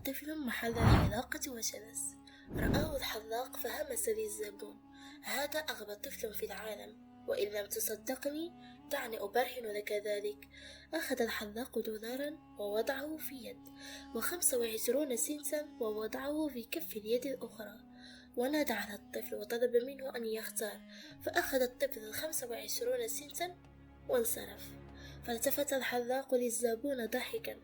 طفل محل الحلاقة وجلس. رآه الحلاق فهمس للزبون: هذا أغبى طفل في العالم، وإن لم تصدقني دعني أبرهن لك ذلك. أخذ الحلاق دولارا ووضعه في يد، و25 سنتا ووضعه في كف اليد الأخرى، ونادى على الطفل وطلب منه أن يختار، فأخذ الطفل 25 سنتا وانصرف. فالتفت الحلاق للزبون ضاحكا: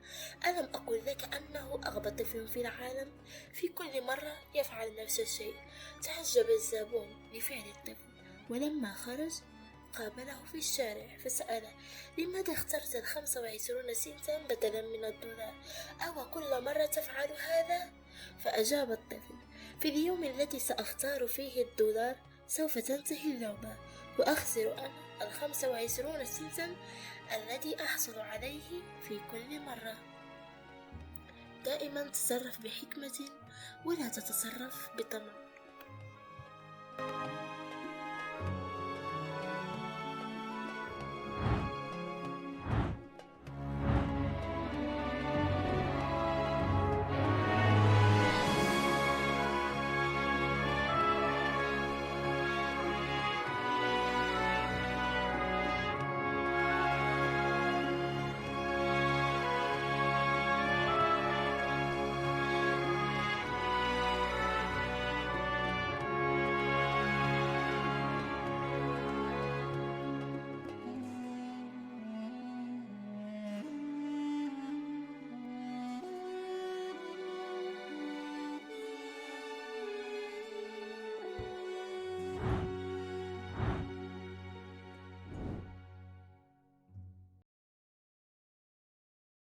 ألم أقل لك أنه أغبى طفل في العالم؟ في كل مرة يفعل نفس الشيء. تعجب الزبون لفعل الطفل، ولما خرج قابله في الشارع فسأله: لماذا اخترت 25 سنتا بدلا من الدولار؟ أو كل مرة تفعل هذا؟ فأجاب الطفل: في اليوم الذي سأختار فيه الدولار سوف تنتهي اللعبة، وأخسر أنا 25 سنتا الذي أحصل عليه في كل مرة. دائما تصرف بحكمة ولا تتصرف بطمع.